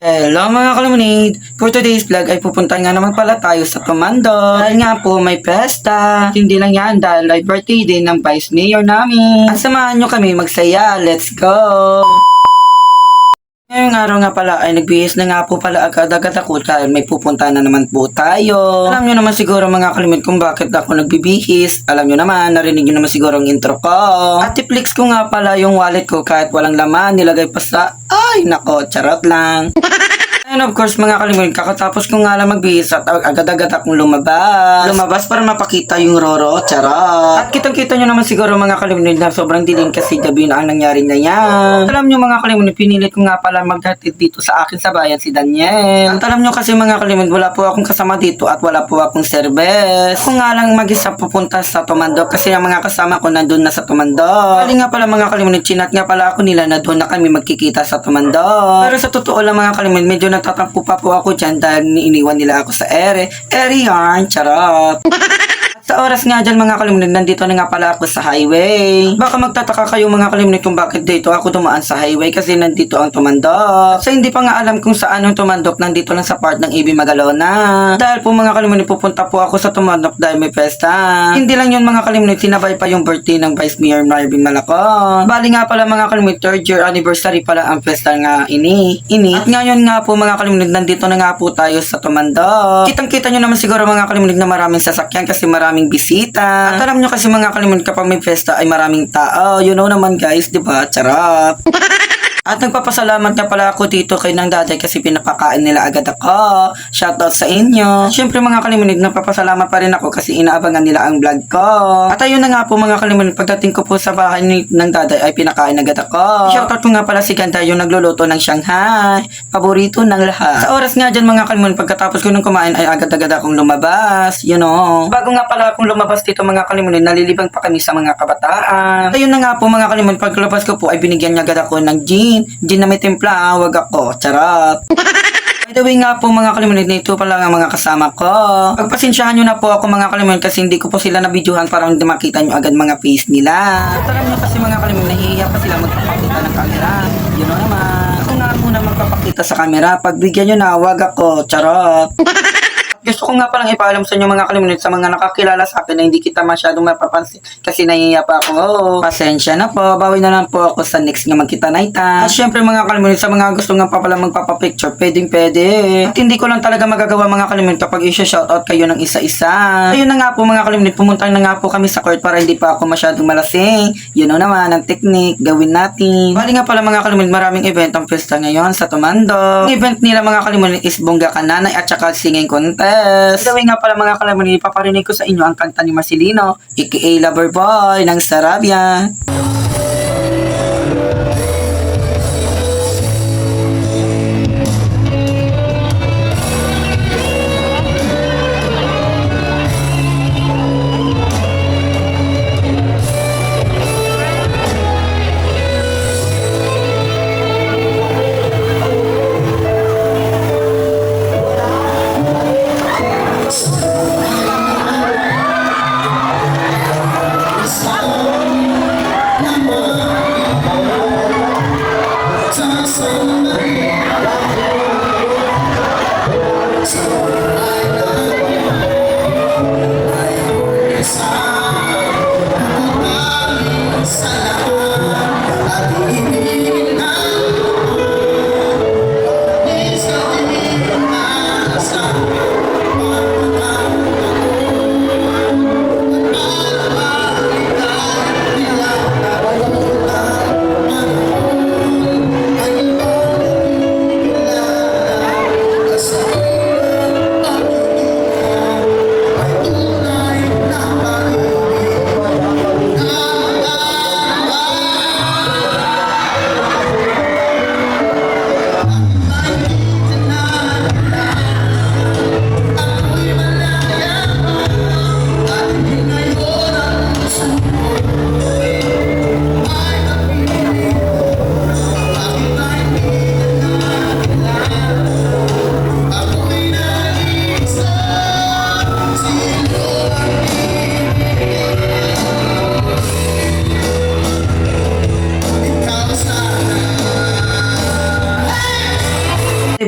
Hello mga kalamunid! For today's vlog ay pupunta nga naman pala tayo sa Tomando. Dahil nga po may pesta. Hindi lang yan dahil ay birthday din ng Vice Mayor namin. At samahan nyo kami magsaya. Let's go! Ngayong araw nga pala ay nagbihis na nga po pala agad-agad ako dahil may pupunta na naman po tayo. Alam nyo naman siguro mga kalimit kung bakit ako nagbibihis. Alam nyo naman, narinig nyo naman siguro ang intro ko. At i-flex ko nga pala yung wallet ko kahit walang laman, nilagay pa sa... Ay nako, charot lang. And of course mga kalimut, kakatapos ko nga lang magbihis at agad-agad akong lumabas. Lumabas para mapakita yung roro, charot. At kitang-kita nyo naman siguro mga kalimut na sobrang dilim kasi gabi na ang nangyari na yan. At alam nyo mga kalimut, pinilit ko nga pala maghatid dito sa akin sa bayan si Daniel. At alam nyo kasi mga kalimut, wala po akong kasama dito at wala po akong service. Ako nga lang mag-isa pupunta sa Tomando kasi ang mga kasama ko nandun na sa Tomando. Bali nga pala mga kalimut, chinat nga pala ako nila na doon na kami magkikita sa Tomando. Pero sa totoo lang mga kalimut, medyo natatampo pa po ako dyan dahil iniwan nila ako sa ere. Ere yarn, charot. Sa oras nga dyan mga kalimunit, nandito na nga pala ako sa highway. Baka magtataka kayo mga kalimunit kung bakit dito ako dumaan sa highway kasi nandito ang Tumandok. So hindi pa nga alam kung saan ang Tumandok, nandito lang sa part ng AB Magalona. Dahil po mga kalimunit, pupunta po ako sa Tumandok dahil may pesta. Hindi lang yun mga kalimunit, sinabay pa yung birthday ng Vice Mayor Marvin Malacon. Bali nga pala mga kalimunit, 3rd year anniversary pala ang pesta nga ini. At ngayon nga po mga kalimunit, nandito na nga po tayo sa Tumandok. Kitang-kita nyo naman siguro mga kalimunit na maraming sasakyan kasi maraming bisita. At alam nyo kasi mga kalimun kapag may festa ay maraming tao. You know naman guys, di ba? Charot. At nagpapasalamat na pala ako dito kay Nang Daday kasi pinapakain nila agad ako. Shoutout sa inyo. Siyempre mga kalimunid, nagpapasalamat pa rin ako kasi inaabangan nila ang vlog ko. At ayun na nga po mga kalimunid, pagdating ko po sa bahay ni Nang Daday ay pinakain agad ako. Shoutout ko nga pala si Ganda yung nagluluto ng Shanghai. Paborito ng lahat. Sa oras nga dyan mga kalimunid, pagkatapos ko nung kumain ay agad-agad akong lumabas. You know. Bago nga pala akong lumabas dito mga kalimunid, nalilibang pa kami sa mga kabataan. At ayun na nga po mga kalimunid, pagkalabas ko po ay binigyan niya agad ako ng gin na may timpla, wag ako, charot. By the way nga po mga kalimunid, nito pala ang mga kasama ko. Pagpasensyahan nyo na po ako mga kalimunid kasi hindi ko po sila nabidyohan para hindi makita nyo agad mga face nila. At alam nyo kasi mga kalimunid, nahihiya pa sila magpapakita ng camera. You know naman, ako nga muna magpapakita sa camera, pagbigyan nyo na, wag ako, charot. Gusto ko nga palang ipaalam sa inyo mga kalimunid sa mga nakakilala sa akin na hindi kita masyadong mapapansin kasi nahihiya pa ako. Pasensya na po, bawi na lang po ako sa next nga magkita night time. At syempre mga kalimunid, sa mga gusto nga pa pala magpapapicture, pwede. At hindi ko lang talaga magagawa mga kalimunid kapag i-shoutout kayo ng isa-isa. Ayun na nga po mga kalimunid, pumunta na nga po kami sa court para hindi pa ako masyadong malasing. You know naman, ang technique, gawin natin. Bali nga pala mga kalimunid, maraming event ang pesta ngayon sa Tomando. Ang event nila mga kalimunid is Bongga Kananay at saka singing contest. Gawin nga pala mga kalamunid, paparinig ko sa inyo ang kanta ni Marcelino, aka Loverboy ng Sarabia.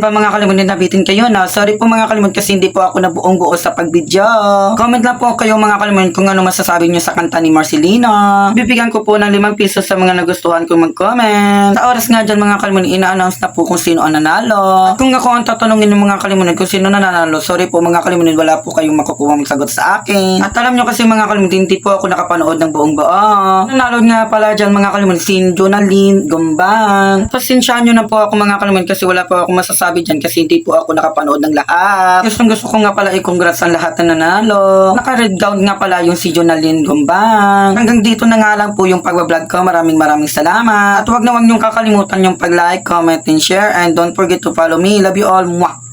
ba mga kalimutan nabitin kayo na? Sorry po mga kalimutan kasi hindi po ako nabuong buo sa pagbidyo. Comment lang po kayo mga kalimutan kung ano masasabi nyo sa kanta ni Marcelino. Bibigyan ko po ng 5 piso sa mga nagustuhan kong mag-comment. Sa oras nga dyan mga kalimutan, ina-announce na po kung sino ang nanalo. At kung ako ang tatanungin ng mga kalimutan kung sino nanalo, sorry po mga kalimutan, wala po kayong makukuha magsagot sa akin. At alam nyo kasi mga kalimutan, hindi po ako nakapanood ng buong buo. Nanalo nga pala dyan mga kalimutan, si Jonalyn Gumbang. Pasensyahan nyo na po ako mga kalimutan kasi wala po ako masasabi dyan kasi hindi po ako nakapanood ng lahat. Gusto ko nga pala i-congrats ang lahat na nanalo. Naka-red gown nga pala yung si Jonalyn Gumbang. Hanggang dito na nga lang po yung pagbablog ko. Maraming salamat. At huwag na huwag nyong kakalimutan yung pag-like, comment, and share. And don't forget to follow me. Love you all. Mwah!